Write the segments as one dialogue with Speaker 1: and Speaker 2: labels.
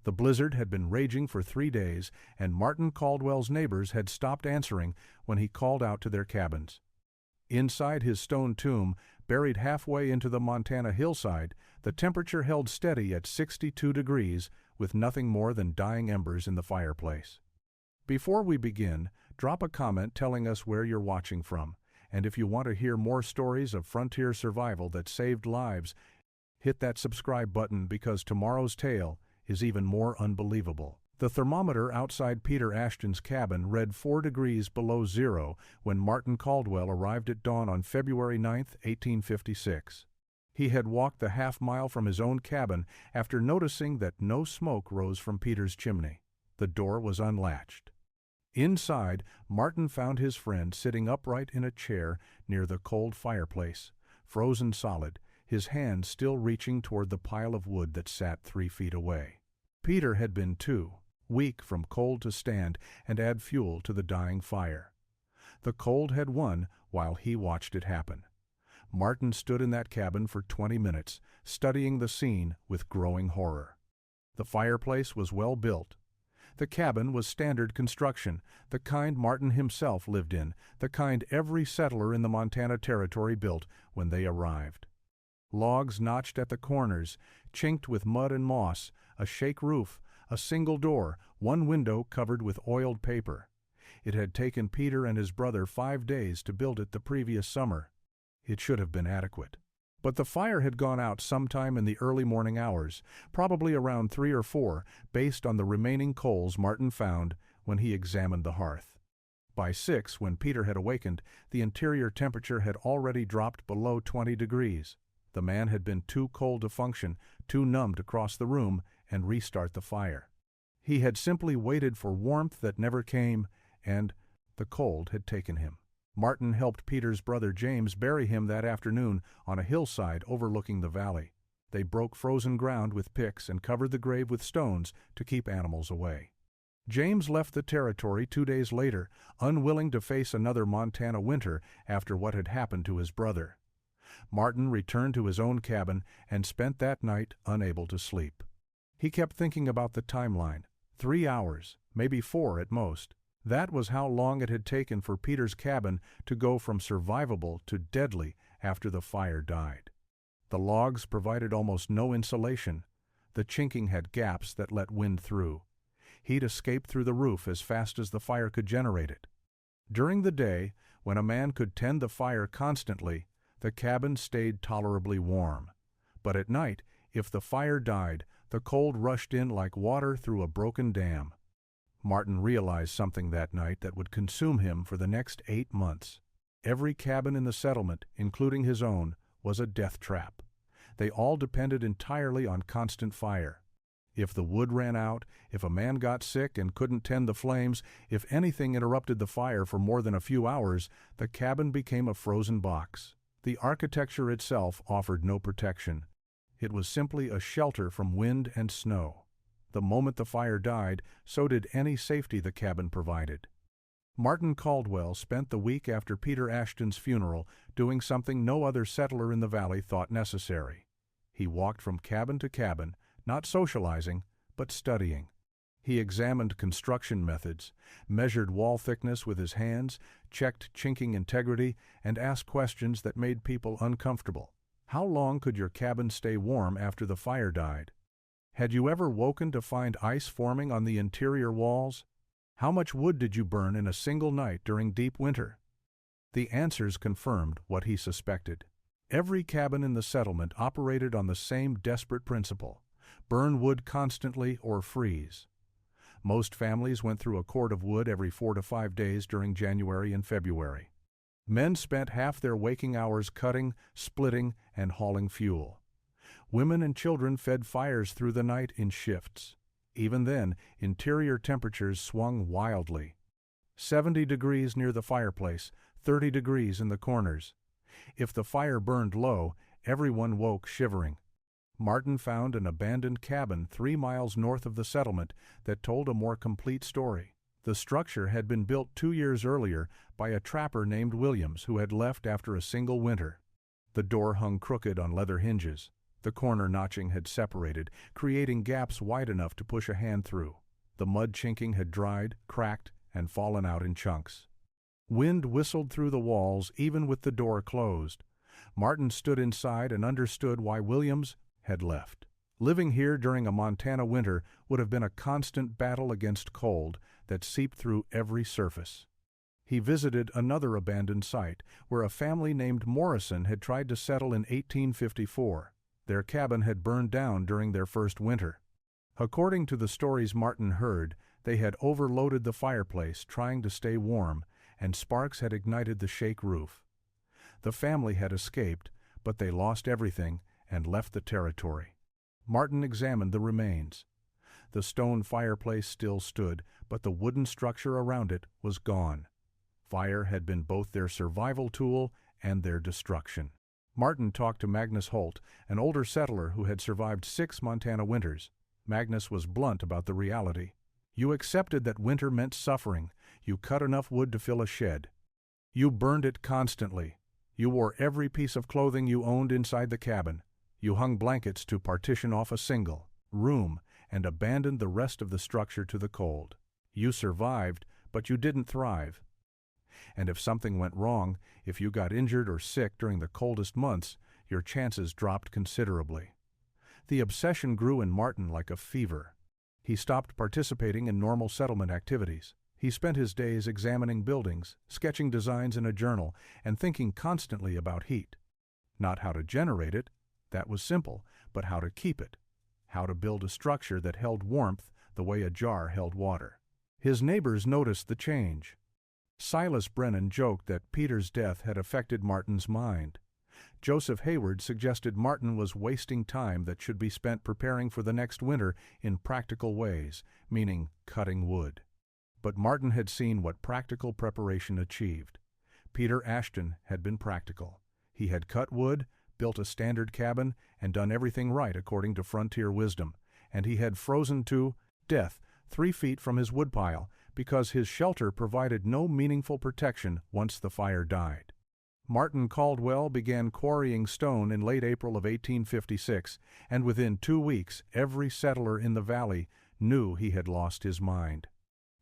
Speaker 1: The blizzard had been raging for 3 days, and Martin Caldwell's neighbors had stopped answering when he called out to their cabins. Inside his stone tomb, buried halfway into the Montana hillside, the temperature held steady at 62 degrees, with nothing more than dying embers in the fireplace. Before we begin, drop a comment telling us where you're watching from, and if you want to hear more stories of frontier survival that saved lives, hit that subscribe button because tomorrow's tale is even more unbelievable. The thermometer outside Peter Ashton's cabin read 4 degrees below zero when Martin Caldwell arrived at dawn on February 9, 1856. He had walked the half-mile from his own cabin after noticing that no smoke rose from Peter's chimney. The door was unlatched. Inside, Martin found his friend sitting upright in a chair near the cold fireplace, frozen solid, his hand still reaching toward the pile of wood that sat 3 feet away. Peter had been too, weak from cold to stand and add fuel to the dying fire. The cold had won while he watched it happen. Martin stood in that cabin for 20 minutes, studying the scene with growing horror. The fireplace was well built. The cabin was standard construction, the kind Martin himself lived in, the kind every settler in the Montana Territory built when they arrived. Logs notched at the corners, chinked with mud and moss, a shake roof, a single door, one window covered with oiled paper. It had taken Peter and his brother 5 days to build it the previous summer. It should have been adequate. But the fire had gone out sometime in the early morning hours, probably around 3 or 4, based on the remaining coals Martin found when he examined the hearth. By 6, when Peter had awakened, the interior temperature had already dropped below 20 degrees. The man had been too cold to function, too numb to cross the room and restart the fire. He had simply waited for warmth that never came, and the cold had taken him. Martin helped Peter's brother James bury him that afternoon on a hillside overlooking the valley. They broke frozen ground with picks and covered the grave with stones to keep animals away. James left the territory 2 days later, unwilling to face another Montana winter after what had happened to his brother. Martin returned to his own cabin and spent that night unable to sleep. He kept thinking about the timeline. 3 hours, maybe 4 at most. That was how long it had taken for Peter's cabin to go from survivable to deadly after the fire died. The logs provided almost no insulation. The chinking had gaps that let wind through. Heat escaped through the roof as fast as the fire could generate it. During the day, when a man could tend the fire constantly, the cabin stayed tolerably warm. But at night, if the fire died, the cold rushed in like water through a broken dam. Martin realized something that night that would consume him for the next 8 months. Every cabin in the settlement, including his own, was a death trap. They all depended entirely on constant fire. If the wood ran out, if a man got sick and couldn't tend the flames, if anything interrupted the fire for more than a few hours, the cabin became a frozen box. The architecture itself offered no protection. It was simply a shelter from wind and snow. The moment the fire died, so did any safety the cabin provided. Martin Caldwell spent the week after Peter Ashton's funeral doing something no other settler in the valley thought necessary. He walked from cabin to cabin, not socializing, but studying. He examined construction methods, measured wall thickness with his hands, checked chinking integrity, and asked questions that made people uncomfortable. How long could your cabin stay warm after the fire died? Had you ever woken to find ice forming on the interior walls? How much wood did you burn in a single night during deep winter? The answers confirmed what he suspected. Every cabin in the settlement operated on the same desperate principle: burn wood constantly or freeze. Most families went through a cord of wood every 4 to 5 days during January and February. Men spent half their waking hours cutting, splitting, and hauling fuel. Women and children fed fires through the night in shifts. Even then, interior temperatures swung wildly. 70 degrees near the fireplace, 30 degrees in the corners. If the fire burned low, everyone woke shivering. Martin found an abandoned cabin 3 miles north of the settlement that told a more complete story. The structure had been built 2 years earlier by a trapper named Williams who had left after a single winter. The door hung crooked on leather hinges. The corner notching had separated, creating gaps wide enough to push a hand through. The mud chinking had dried, cracked, and fallen out in chunks. Wind whistled through the walls even with the door closed. Martin stood inside and understood why Williams had left. Living here during a Montana winter would have been a constant battle against cold that seeped through every surface. He visited another abandoned site where a family named Morrison had tried to settle in 1854. Their cabin had burned down during their first winter. According to the stories Martin heard, they had overloaded the fireplace trying to stay warm, and sparks had ignited the shake roof. The family had escaped, but they lost everything and left the territory. Martin examined the remains. The stone fireplace still stood, but the wooden structure around it was gone. Fire had been both their survival tool and their destruction. Martin talked to Magnus Holt, an older settler who had survived 6 Montana winters. Magnus was blunt about the reality. You accepted that winter meant suffering. You cut enough wood to fill a shed. You burned it constantly. You wore every piece of clothing you owned inside the cabin. You hung blankets to partition off a single room and abandoned the rest of the structure to the cold. You survived, but you didn't thrive. And if something went wrong, if you got injured or sick during the coldest months, your chances dropped considerably. The obsession grew in Martin like a fever. He stopped participating in normal settlement activities. He spent his days examining buildings, sketching designs in a journal, and thinking constantly about heat. Not how to generate it, that was simple, but how to keep it. How to build a structure that held warmth the way a jar held water. His neighbors noticed the change. Silas Brennan joked that Peter's death had affected Martin's mind. Joseph Hayward suggested Martin was wasting time that should be spent preparing for the next winter in practical ways, meaning cutting wood. But Martin had seen what practical preparation achieved. Peter Ashton had been practical. He had cut wood, built a standard cabin, and done everything right according to frontier wisdom, and he had frozen to death 3 feet from his woodpile because his shelter provided no meaningful protection once the fire died. Martin Caldwell began quarrying stone in late April of 1856, and within 2 weeks every settler in the valley knew he had lost his mind.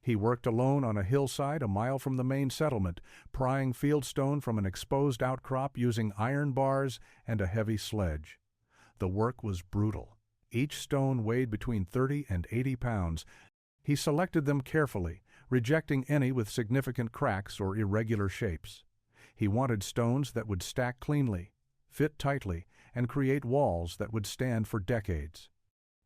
Speaker 1: He worked alone on a hillside a mile from the main settlement, prying fieldstone from an exposed outcrop using iron bars and a heavy sledge. The work was brutal. Each stone weighed between 30 and 80 pounds. He selected them carefully, rejecting any with significant cracks or irregular shapes. He wanted stones that would stack cleanly, fit tightly, and create walls that would stand for decades.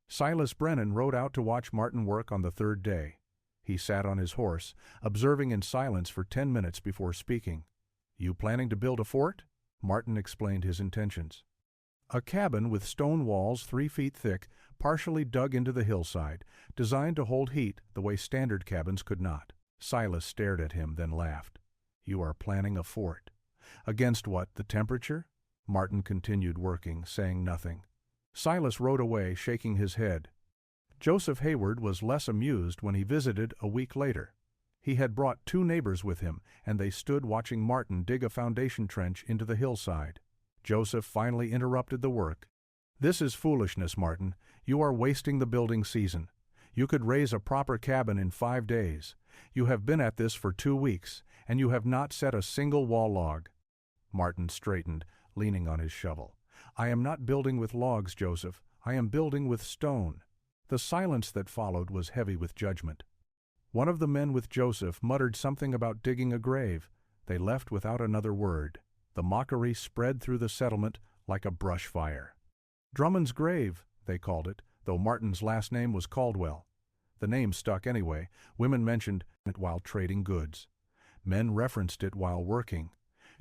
Speaker 1: Silas Brennan rode out to watch Martin work on the 3rd day. He sat on his horse, observing in silence for 10 minutes before speaking. "You planning to build a fort?" Martin explained his intentions. A cabin with stone walls 3 feet thick, partially dug into the hillside, designed to hold heat the way standard cabins could not. Silas stared at him, then laughed. "You are planning a fort. Against what, the temperature?" Martin continued working, saying nothing. Silas rode away, shaking his head. Joseph Hayward was less amused when he visited a week later. He had brought 2 neighbors with him, and they stood watching Martin dig a foundation trench into the hillside. Joseph finally interrupted the work. "This is foolishness, Martin. You are wasting the building season. You could raise a proper cabin in 5 days. You have been at this for 2 weeks, and you have not set a single wall log." Martin straightened, leaning on his shovel. "I am not building with logs, Joseph. I am building with stone." The silence that followed was heavy with judgment. One of the men with Joseph muttered something about digging a grave. They left without another word. The mockery spread through the settlement like a brush fire. Drummond's grave, they called it, though Martin's last name was Caldwell. The name stuck anyway. Women mentioned it while trading goods. Men referenced it while working.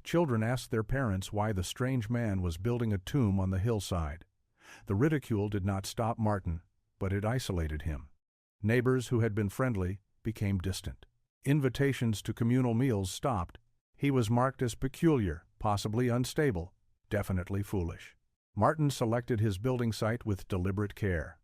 Speaker 1: Children asked their parents why the strange man was building a tomb on the hillside. The ridicule did not stop Martin, but it isolated him. Neighbors who had been friendly became distant. Invitations to communal meals stopped. He was marked as peculiar, possibly unstable, definitely foolish. Martin selected his building site with deliberate care.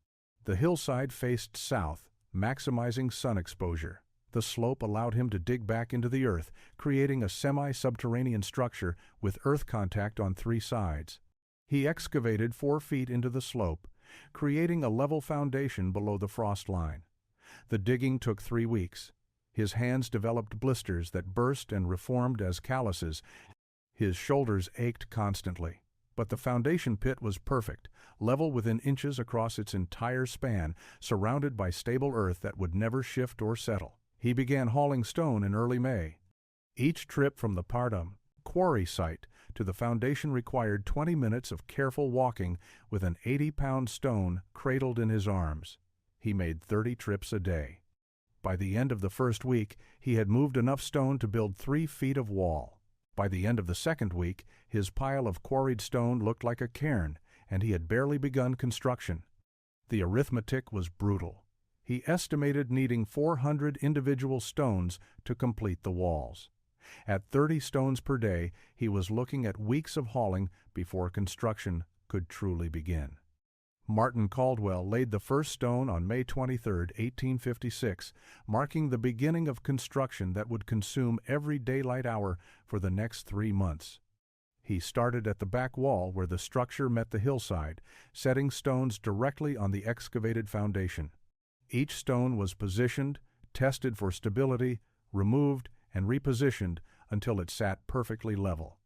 Speaker 1: The hillside faced south, maximizing sun exposure. The slope allowed him to dig back into the earth, creating a semi-subterranean structure with earth contact on 3 sides. He excavated 4 feet into the slope, creating a level foundation below the frost line. The digging took 3 weeks. His hands developed blisters that burst and reformed as calluses. His shoulders ached constantly. But the foundation pit was perfect, level within inches across its entire span, surrounded by stable earth that would never shift or settle. He began hauling stone in early May. Each trip from the Pardum quarry site to the foundation required 20 minutes of careful walking with an 80-pound stone cradled in his arms. He made 30 trips a day. By the end of the first week, he had moved enough stone to build 3 feet of wall. By the end of the second week, his pile of quarried stone looked like a cairn, and he had barely begun construction. The arithmetic was brutal. He estimated needing 400 individual stones to complete the walls. At 30 stones per day, he was looking at weeks of hauling before construction could truly begin. Martin Caldwell laid the first stone on May 23, 1856, marking the beginning of construction that would consume every daylight hour for the next 3 months. He started at the back wall where the structure met the hillside, setting stones directly on the excavated foundation. Each stone was positioned, tested for stability, removed, and repositioned until it sat perfectly level.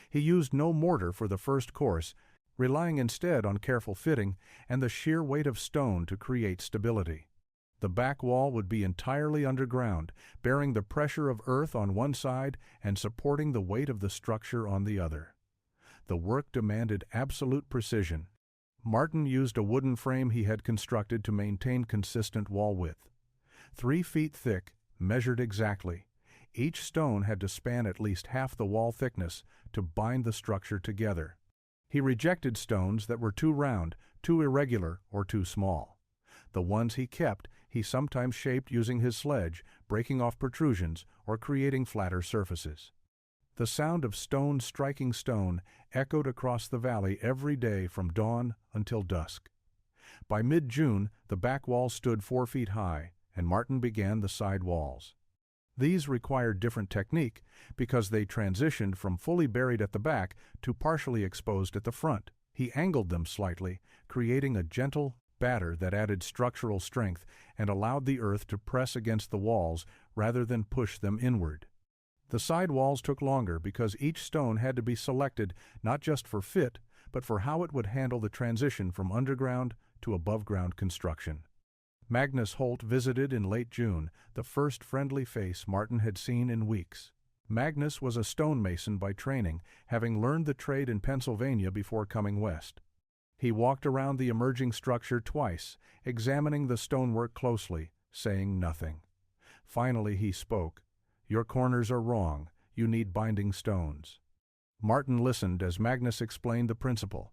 Speaker 1: He used no mortar for the first course, relying instead on careful fitting and the sheer weight of stone to create stability. The back wall would be entirely underground, bearing the pressure of earth on one side and supporting the weight of the structure on the other. The work demanded absolute precision. Martin used a wooden frame he had constructed to maintain consistent wall width. 3 feet thick, measured exactly, each stone had to span at least half the wall thickness to bind the structure together. He rejected stones that were too round, too irregular, or too small. The ones he kept, he sometimes shaped using his sledge, breaking off protrusions or creating flatter surfaces. The sound of stone striking stone echoed across the valley every day from dawn until dusk. By mid-June, the back wall stood 4 feet high, and Martin began the side walls. These required different technique because they transitioned from fully buried at the back to partially exposed at the front. He angled them slightly, creating a gentle batter that added structural strength and allowed the earth to press against the walls rather than push them inward. The side walls took longer because each stone had to be selected not just for fit, but for how it would handle the transition from underground to above-ground construction. Magnus Holt visited in late June, the first friendly face Martin had seen in weeks. Magnus was a stonemason by training, having learned the trade in Pennsylvania before coming west. He walked around the emerging structure twice, examining the stonework closely, saying nothing. Finally he spoke. "Your corners are wrong. You need binding stones." Martin listened as Magnus explained the principle.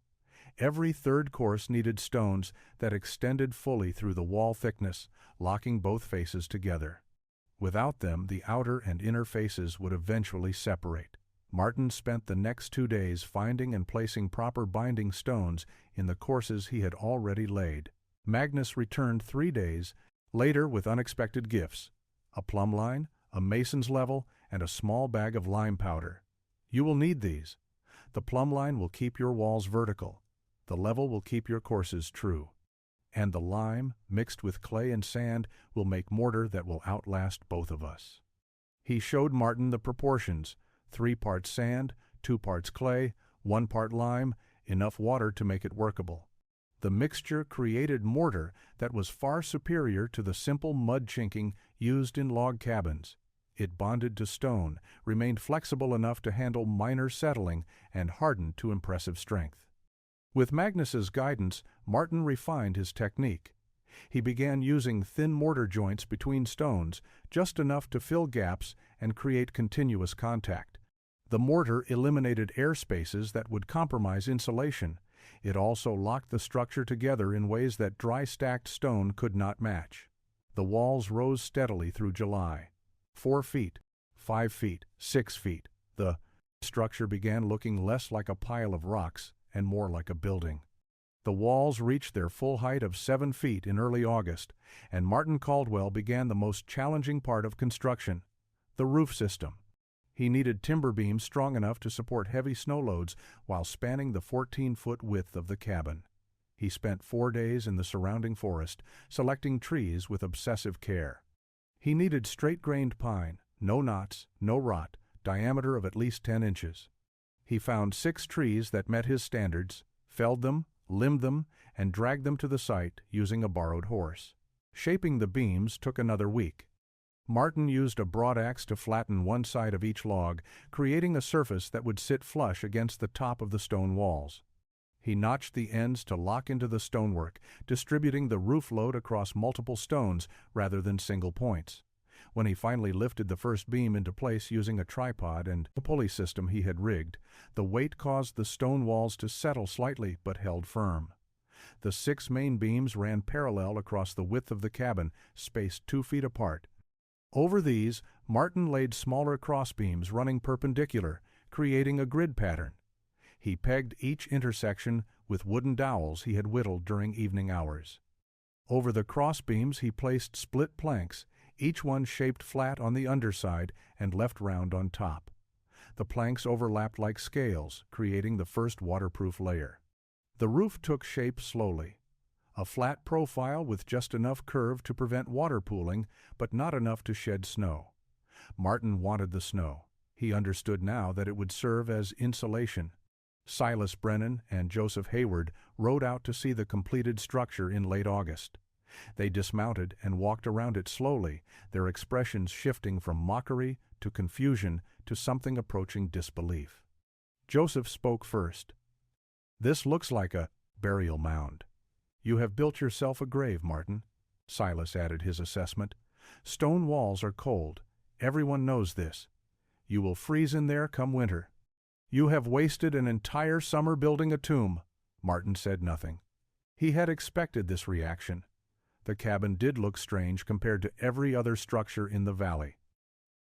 Speaker 1: Every third course needed stones that extended fully through the wall thickness, locking both faces together. Without them, the outer and inner faces would eventually separate. Martin spent the next 2 days finding and placing proper binding stones in the courses he had already laid. Magnus returned 3 days later with unexpected gifts: a plumb line, a mason's level, and a small bag of lime powder. "You will need these. The plumb line will keep your walls vertical. The level will keep your courses true. And the lime, mixed with clay and sand, will make mortar that will outlast both of us." He showed Martin the proportions: 3 parts sand, 2 parts clay, 1 part lime, enough water to make it workable. The mixture created mortar that was far superior to the simple mud chinking used in log cabins. It bonded to stone, remained flexible enough to handle minor settling, and hardened to impressive strength. With Magnus's guidance, Martin refined his technique. He began using thin mortar joints between stones, just enough to fill gaps and create continuous contact. The mortar eliminated air spaces that would compromise insulation. It also locked the structure together in ways that dry stacked stone could not match. The walls rose steadily through July. 4 feet, 5 feet, 6 feet. The structure began looking less like a pile of rocks and more like a building. The walls reached their full height of 7 feet in early August, and Martin Caldwell began the most challenging part of construction: the roof system. He needed timber beams strong enough to support heavy snow loads while spanning the 14-foot width of the cabin. He spent 4 days in the surrounding forest, selecting trees with obsessive care. He needed straight-grained pine, no knots, no rot, diameter of at least 10 inches. He found 6 trees that met his standards, felled them, limbed them, and dragged them to the site using a borrowed horse. Shaping the beams took another week. Martin used a broad axe to flatten one side of each log, creating a surface that would sit flush against the top of the stone walls. He notched the ends to lock into the stonework, distributing the roof load across multiple stones rather than single points. When he finally lifted the first beam into place using a tripod and a pulley system he had rigged, the weight caused the stone walls to settle slightly but held firm. The 6 main beams ran parallel across the width of the cabin, spaced 2 feet apart. Over these, Martin laid smaller crossbeams running perpendicular, creating a grid pattern. He pegged each intersection with wooden dowels he had whittled during evening hours. Over the crossbeams he placed split planks, each one shaped flat on the underside and left round on top. The planks overlapped like scales, creating the first waterproof layer. The roof took shape slowly. A flat profile with just enough curve to prevent water pooling, but not enough to shed snow. Martin wanted the snow. He understood now that it would serve as insulation. Silas Brennan and Joseph Hayward rode out to see the completed structure in late August. They dismounted and walked around it slowly, their expressions shifting from mockery to confusion to something approaching disbelief. Joseph spoke first. "This looks like a burial mound." "You have built yourself a grave, Martin," Silas added his assessment. "Stone walls are cold. Everyone knows this. You will freeze in there come winter." "You have wasted an entire summer building a tomb." Martin said nothing. He had expected this reaction. The cabin did look strange compared to every other structure in the valley.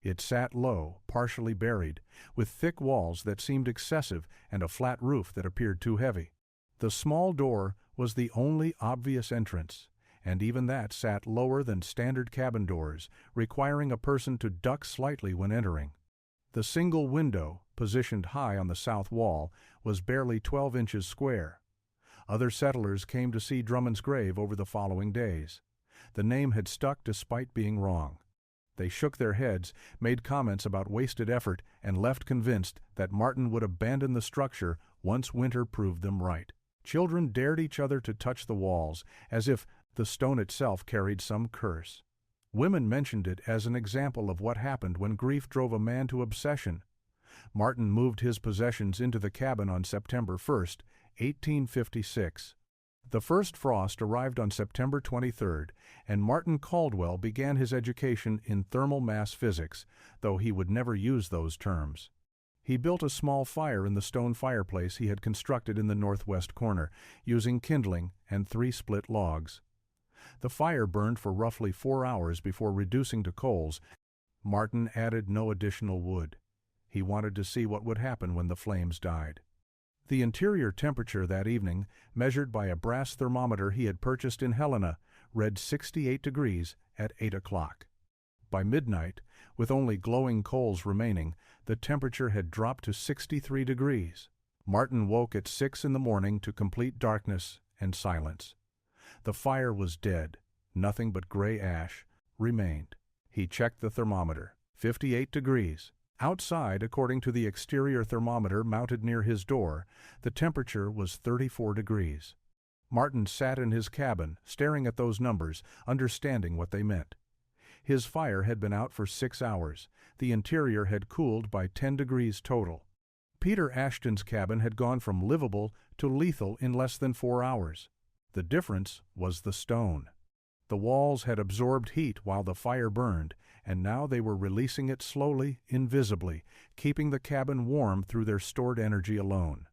Speaker 1: It sat low, partially buried, with thick walls that seemed excessive and a flat roof that appeared too heavy. The small door was the only obvious entrance, and even that sat lower than standard cabin doors, requiring a person to duck slightly when entering. The single window, positioned high on the south wall, was barely 12 inches square. Other settlers came to see Drummond's grave over the following days. The name had stuck despite being wrong. They shook their heads, made comments about wasted effort, and left convinced that Martin would abandon the structure once winter proved them right. Children dared each other to touch the walls, as if the stone itself carried some curse. Women mentioned it as an example of what happened when grief drove a man to obsession. Martin moved his possessions into the cabin on September 1st, 1856. The first frost arrived on September 23rd, and Martin Caldwell began his education in thermal mass physics, though he would never use those terms. He built a small fire in the stone fireplace he had constructed in the northwest corner, using kindling and 3 split logs. The fire burned for roughly 4 hours before reducing to coals. Martin added no additional wood. He wanted to see what would happen when the flames died. The interior temperature that evening, measured by a brass thermometer he had purchased in Helena, read 68 degrees at 8 o'clock. By midnight, with only glowing coals remaining, the temperature had dropped to 63 degrees. Martin woke at 6 in the morning to complete darkness and silence. The fire was dead. Nothing but gray ash remained. He checked the thermometer. 58 degrees. Outside, according to the exterior thermometer mounted near his door, the temperature was 34 degrees. Martin sat in his cabin, staring at those numbers, understanding what they meant. His fire had been out for 6 hours. The interior had cooled by 10 degrees total. Peter Ashton's cabin had gone from livable to lethal in less than 4 hours. The difference was the stone. The walls had absorbed heat while the fire burned, and now they were releasing it slowly, invisibly, keeping the cabin warm through their stored energy alone.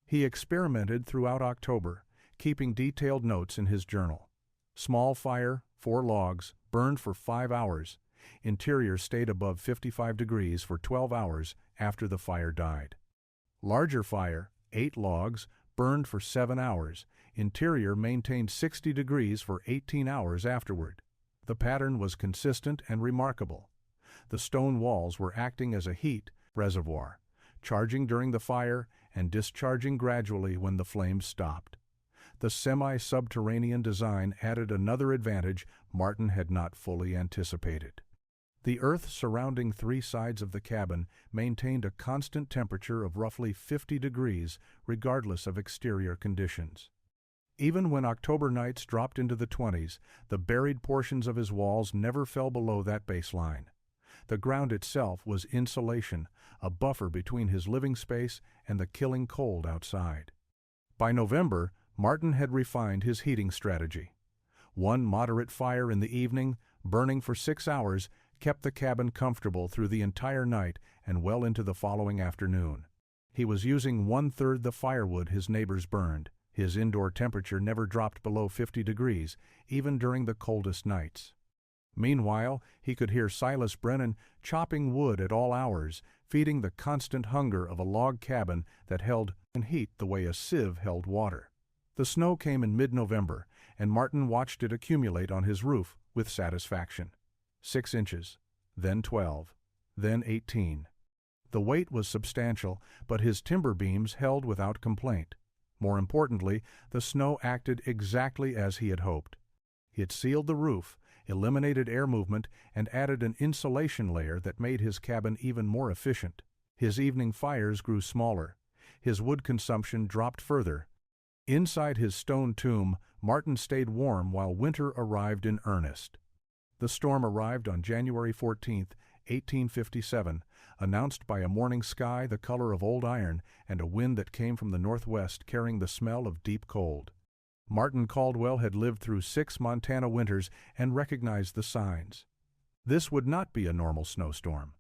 Speaker 1: He experimented throughout October, keeping detailed notes in his journal. Small fire, 4 logs, burned for 5 hours. Interior stayed above 55 degrees for 12 hours after the fire died. Larger fire, 8 logs, burned for 7 hours. Interior maintained 60 degrees for 18 hours afterward. The pattern was consistent and remarkable. The stone walls were acting as a heat, reservoir, charging during the fire and discharging gradually when the flames stopped. The semi-subterranean design added another advantage Martin had not fully anticipated. The earth surrounding three sides of the cabin maintained a constant temperature of roughly 50 degrees regardless of exterior conditions. Even when October nights dropped into the 20s, the buried portions of his walls never fell below that baseline. The ground itself was insulation, a buffer between his living space and the killing cold outside. By November, Martin had refined his heating strategy. One moderate fire in the evening, burning for 6 hours, kept the cabin comfortable through the entire night and well into the following afternoon. He was using 1/3 the firewood his neighbors burned. His indoor temperature never dropped below 50 degrees, even during the coldest nights. Meanwhile, he could hear Silas Brennan chopping wood at all hours, feeding the constant hunger of a log cabin that held heat the way a sieve held water. The snow came in mid-November, and Martin watched it accumulate on his roof with satisfaction. 6 inches, then 12, then 18. The weight was substantial, but his timber beams held without complaint. More importantly, the snow acted exactly as he had hoped. It sealed the roof, eliminated air movement, and added an insulation layer that made his cabin even more efficient. His evening fires grew smaller. His wood consumption dropped further. Inside his stone tomb, Martin stayed warm while winter arrived in earnest. The storm arrived on January 14, 1857, announced by a morning sky the color of old iron and a wind that came from the northwest carrying the smell of deep cold. Martin Caldwell had lived through 6 Montana winters and recognized the signs. This would not be a normal snowstorm.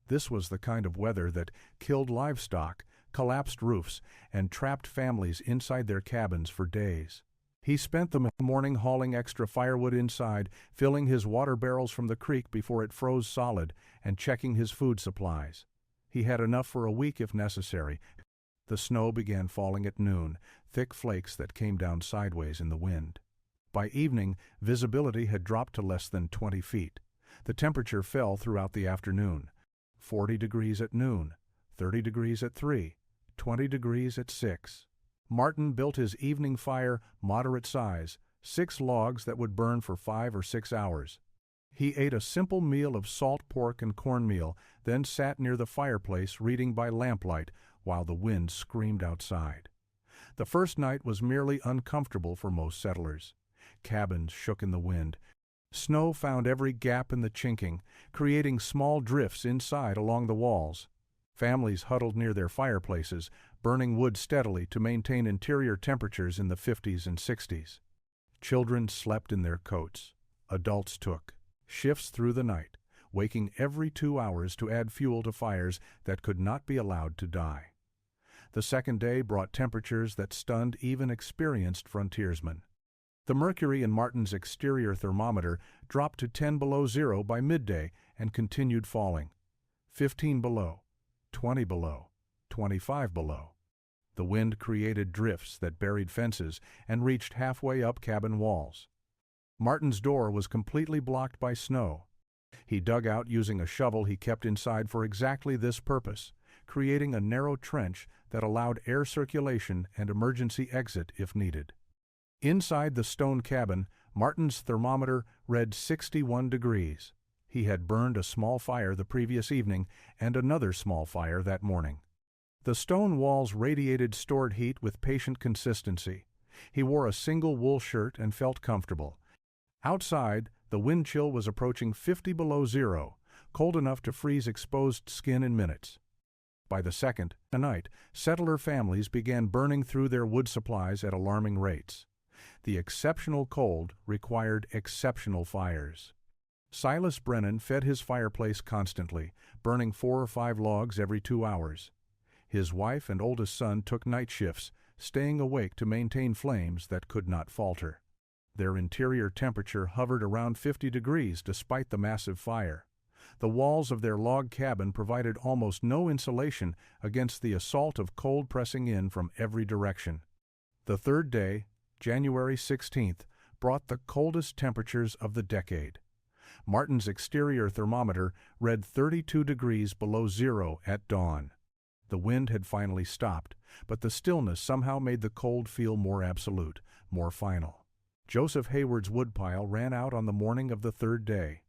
Speaker 1: This was the kind of weather that killed livestock, collapsed roofs, and trapped families inside their cabins for days. He spent the morning hauling extra firewood inside, filling his water barrels from the creek before it froze solid, and checking his food supplies. He had enough for a week if necessary. The snow began falling at noon, thick flakes that came down sideways in the wind. By evening, visibility had dropped to less than 20 feet. The temperature fell throughout the afternoon. 40 degrees at noon, 30 degrees at 3, 20 degrees at 6. Martin built his evening fire moderate size, 6 logs that would burn for 5 or 6 hours. He ate a simple meal of salt pork and cornmeal, then sat near the fireplace reading by lamplight while the wind screamed outside. The first night was merely uncomfortable for most settlers. Cabins shook in the wind. Snow found every gap in the chinking, creating small drifts inside along the walls. Families huddled near their fireplaces, burning wood steadily to maintain interior temperatures in the 50s and 60s. Children slept in their coats. Adults took shifts through the night, waking every 2 hours to add fuel to fires that could not be allowed to die. The second day brought temperatures that stunned even experienced frontiersmen. The mercury in Martin's exterior thermometer dropped to 10 below zero by midday and continued falling. 15 below, 20 below, 25 below. The wind created drifts that buried fences and reached halfway up cabin walls. Martin's door was completely blocked by snow. He dug out using a shovel he kept inside for exactly this purpose, creating a narrow trench that allowed air circulation and emergency exit if needed. Inside the stone cabin, Martin's thermometer read 61 degrees. He had burned a small fire the previous evening and another small fire that morning. The stone walls radiated stored heat with patient consistency. He wore a single wool shirt and felt comfortable. Outside, the wind chill was approaching 50 below zero, cold enough to freeze exposed skin in minutes. By the second night, settler families began burning through their wood supplies at alarming rates. The exceptional cold required exceptional fires. Silas Brennan fed his fireplace constantly, burning 4 or 5 logs every 2 hours. His wife and oldest son took night shifts, staying awake to maintain flames that could not falter. Their interior temperature hovered around 50 degrees despite the massive fire. The walls of their log cabin provided almost no insulation against the assault of cold pressing in from every direction. The third day, January 16th, brought the coldest temperatures of the decade. Martin's exterior thermometer read 32 degrees below zero at dawn. The wind had finally stopped, but the stillness somehow made the cold feel more absolute, more final. Joseph Hayward's woodpile ran out on the morning of the third day.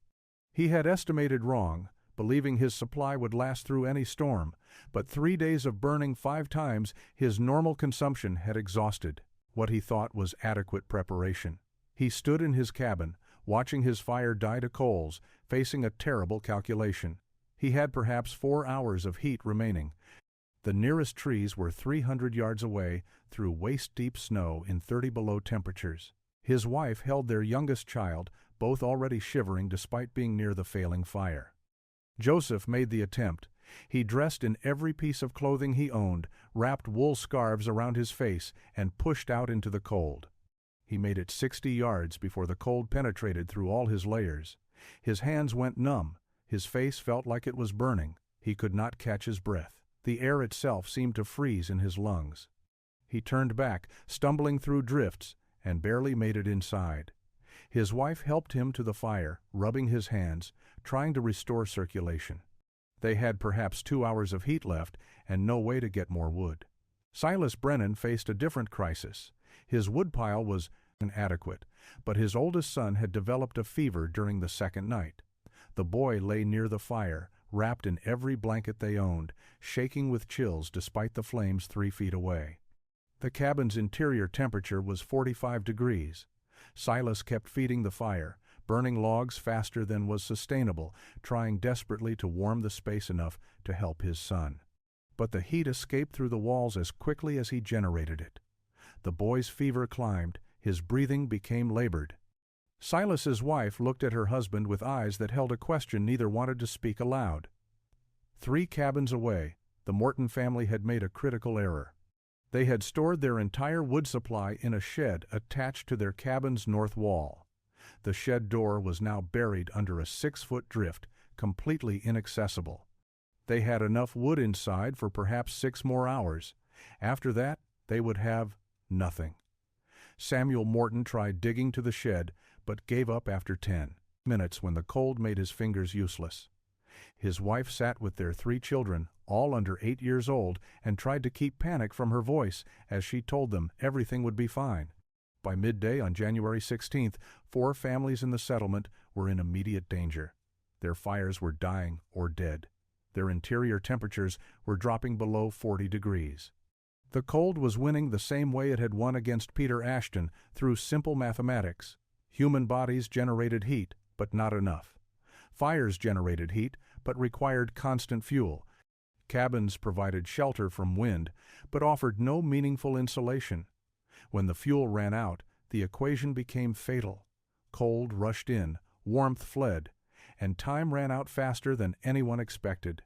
Speaker 1: He had estimated wrong, believing his supply would last through any storm, but 3 days of burning 5 times his normal consumption had exhausted what he thought was adequate preparation. He stood in his cabin, watching his fire die to coals, facing a terrible calculation. He had perhaps 4 hours of heat remaining. The nearest trees were 300 yards away through waist-deep snow in 30 below temperatures. His wife held their youngest child, both already shivering despite being near the failing fire. Joseph made the attempt. He dressed in every piece of clothing he owned, wrapped wool scarves around his face, and pushed out into the cold. He made it 60 yards before the cold penetrated through all his layers. His hands went numb. His face felt like it was burning. He could not catch his breath. The air itself seemed to freeze in his lungs. He turned back, stumbling through drifts, and barely made it inside. His wife helped him to the fire, rubbing his hands, trying to restore circulation. They had perhaps 2 hours of heat left and no way to get more wood. Silas Brennan faced a different crisis. His woodpile was inadequate, but his oldest son had developed a fever during the second night. The boy lay near the fire, wrapped in every blanket they owned, shaking with chills despite the flames 3 feet away. The cabin's interior temperature was 45 degrees. Silas kept feeding the fire, burning logs faster than was sustainable, trying desperately to warm the space enough to help his son. But the heat escaped through the walls as quickly as he generated it. The boy's fever climbed, his breathing became labored. Silas's wife looked at her husband with eyes that held a question neither wanted to speak aloud. 3 cabins away, the Morton family had made a critical error. They had stored their entire wood supply in a shed attached to their cabin's north wall. The shed door was now buried under a 6-foot drift, completely inaccessible. They had enough wood inside for perhaps 6 more hours. After that, they would have nothing. Samuel Morton tried digging to the shed, but gave up after 10 minutes when the cold made his fingers useless. His wife sat with their 3 children, all under 8 years old, and tried to keep panic from her voice as she told them everything would be fine. By midday on January 16th, 4 families in the settlement were in immediate danger. Their fires were dying or dead. Their interior temperatures were dropping below 40 degrees. The cold was winning the same way it had won against Peter Ashton through simple mathematics. Human bodies generated heat, but not enough. Fires generated heat, but required constant fuel. Cabins provided shelter from wind, but offered no meaningful insulation. When the fuel ran out, the equation became fatal. Cold rushed in, warmth fled, and time ran out faster than anyone expected.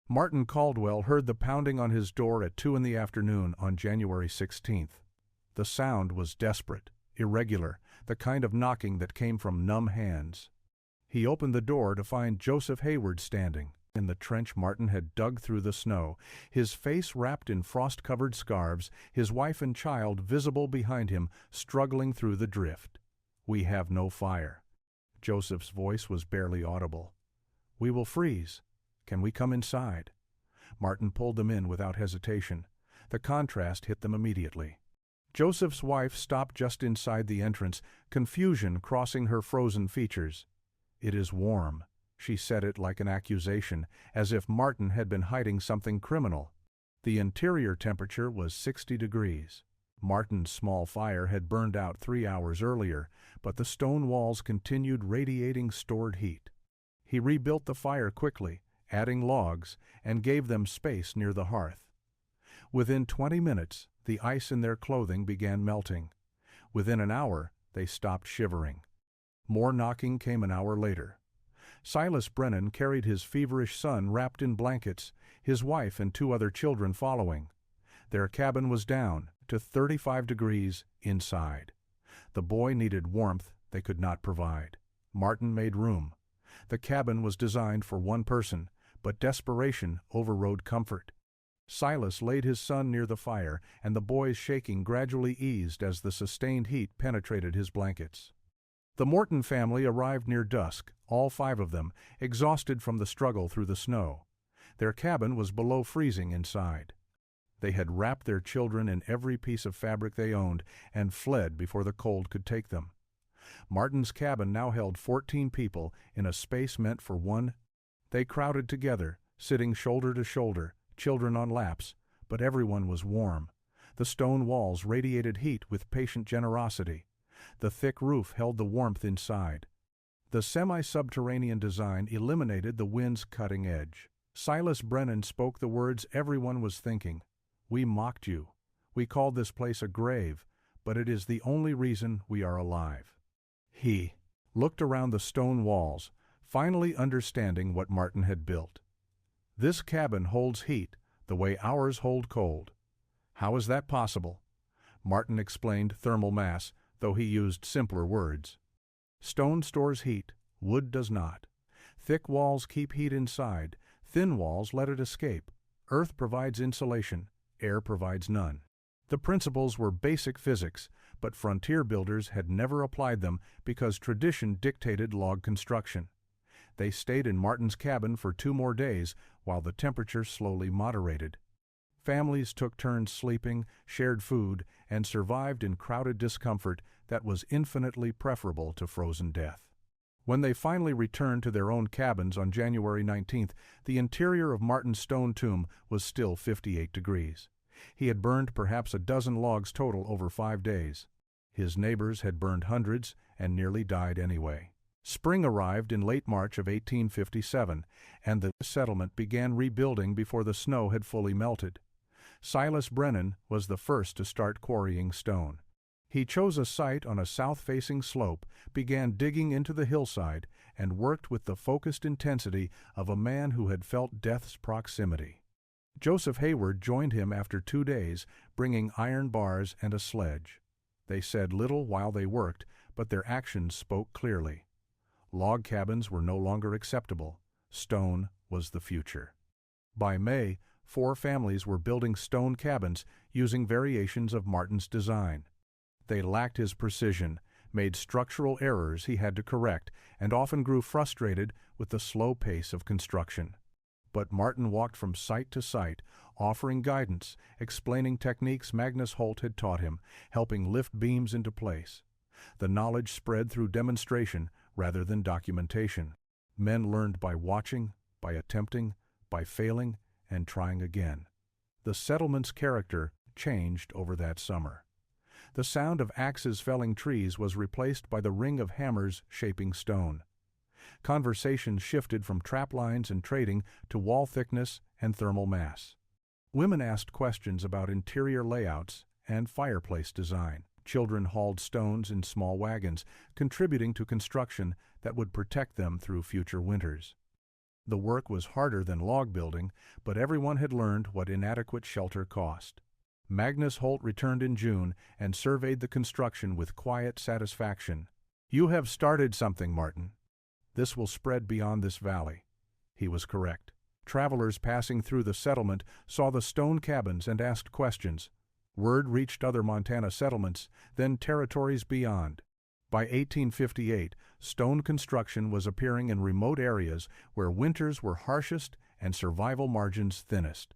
Speaker 1: Martin Caldwell heard the pounding on his door at 2 in the afternoon on January 16th. The sound was desperate, irregular, the kind of knocking that came from numb hands. He opened the door to find Joseph Hayward standing in the trench Martin had dug through the snow, his face wrapped in frost-covered scarves, his wife and child visible behind him, struggling through the drift. "We have no fire." Joseph's voice was barely audible. "We will freeze. Can we come inside?" Martin pulled them in without hesitation. The contrast hit them immediately. Joseph's wife stopped just inside the entrance, confusion crossing her frozen features. "It is warm." She said it like an accusation, as if Martin had been hiding something criminal. The interior temperature was 60 degrees. Martin's small fire had burned out 3 hours earlier, but the stone walls continued radiating stored heat. He rebuilt the fire quickly, adding logs, and gave them space near the hearth. Within 20 minutes, the ice in their clothing began melting. Within an hour, they stopped shivering. More knocking came an hour later. Silas Brennan carried his feverish son wrapped in blankets, his wife and 2 other children following. Their cabin was down to 35 degrees inside. The boy needed warmth they could not provide. Martin made room. The cabin was designed for 1 person, but desperation overrode comfort. Silas laid his son near the fire, and the boy's shaking gradually eased as the sustained heat penetrated his blankets. The Morton family arrived near dusk, all 5 of them, exhausted from the struggle through the snow. Their cabin was below freezing inside. They had wrapped their children in every piece of fabric they owned and fled before the cold could take them. Martin's cabin now held 14 people in a space meant for one. They crowded together, sitting shoulder to shoulder, children on laps, but everyone was warm. The stone walls radiated heat with patient generosity. The thick roof held the warmth inside. The semi-subterranean design eliminated the wind's cutting edge. Silas Brennan spoke the words everyone was thinking. "We mocked you. We called this place a grave, but it is the only reason we are alive." He looked around the stone walls, finally understanding what Martin had built. "This cabin holds heat the way ours hold cold." "How is that possible?" Martin explained thermal mass, though he used simpler words. "Stone stores heat, wood does not. Thick walls keep heat inside, thin walls let it escape. Earth provides insulation, air provides none." The principles were basic physics, but frontier builders had never applied them because tradition dictated log construction. They stayed in Martin's cabin for 2 more days while the temperature slowly moderated. Families took turns sleeping, shared food, and survived in crowded discomfort that was infinitely preferable to frozen death. When they finally returned to their own cabins on January 19th, the interior of Martin's stone tomb was still 58 degrees. He had burned perhaps a dozen logs total over 5 days. His neighbors had burned hundreds and nearly died anyway. Spring arrived in late March of 1857, and the settlement began rebuilding before the snow had fully melted. Silas Brennan was the first to start quarrying stone. He chose a site on a south-facing slope, began digging into the hillside, and worked with the focused intensity of a man who had felt death's proximity. Joseph Hayward joined him after 2 days, bringing iron bars and a sledge. They said little while they worked, but their actions spoke clearly. Log cabins were no longer acceptable. Stone was the future. By May, 4 families were building stone cabins using variations of Martin's design. They lacked his precision, made structural errors he had to correct, and often grew frustrated with the slow pace of construction. But Martin walked from site to site, offering guidance, explaining techniques Magnus Holt had taught him, helping lift beams into place. The knowledge spread through demonstration rather than documentation. Men learned by watching, by attempting, by failing, and trying again. The settlement's character changed over that summer. The sound of axes felling trees was replaced by the ring of hammers shaping stone. Conversations shifted from trap lines and trading to wall thickness and thermal mass. Women asked questions about interior layouts and fireplace design. Children hauled stones in small wagons, contributing to construction that would protect them through future winters. The work was harder than log building, but everyone had learned what inadequate shelter cost. Magnus Holt returned in June and surveyed the construction with quiet satisfaction. "You have started something, Martin. This will spread beyond this valley." He was correct. Travelers passing through the settlement saw the stone cabins and asked questions. Word reached other Montana settlements, then territories beyond. By 1858, stone construction was appearing in remote areas where winters were harshest and survival margins thinnest.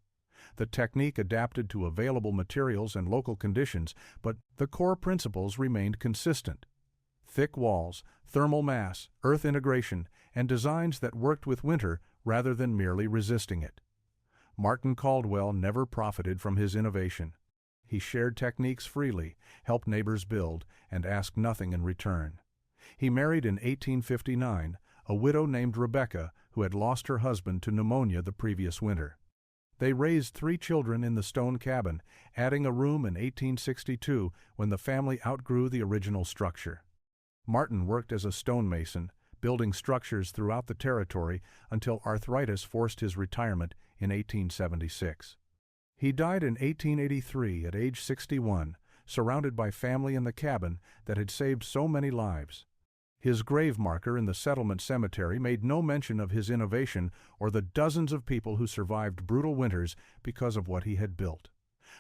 Speaker 1: The technique adapted to available materials and local conditions, but the core principles remained consistent. Thick walls, thermal mass, earth integration, and designs that worked with winter rather than merely resisting it. Martin Caldwell never profited from his innovation. He shared techniques freely, helped neighbors build, and asked nothing in return. He married in 1859 a widow named Rebecca who had lost her husband to pneumonia the previous winter. They raised 3 children in the stone cabin, adding a room in 1862 when the family outgrew the original structure. Martin worked as a stonemason, building structures throughout the territory until arthritis forced his retirement in 1876. He died in 1883 at age 61, surrounded by family in the cabin that had saved so many lives. His grave marker in the settlement cemetery made no mention of his innovation or the dozens of people who survived brutal winters because of what he had built.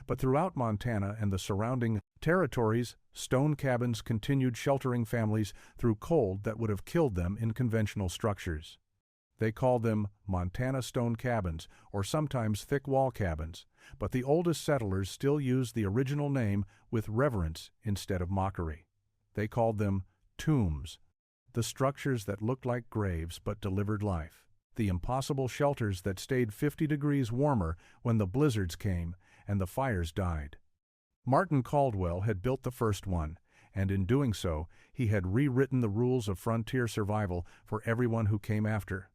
Speaker 1: But throughout Montana and the surrounding territories, stone cabins continued sheltering families through cold that would have killed them in conventional structures. They called them Montana stone cabins, or sometimes thick wall cabins, but the oldest settlers still used the original name with reverence instead of mockery. They called them tombs, the structures that looked like graves but delivered life, the impossible shelters that stayed 50 degrees warmer when the blizzards came and the fires died. Martin Caldwell had built the first one, and in doing so, he had rewritten the rules of frontier survival for everyone who came after.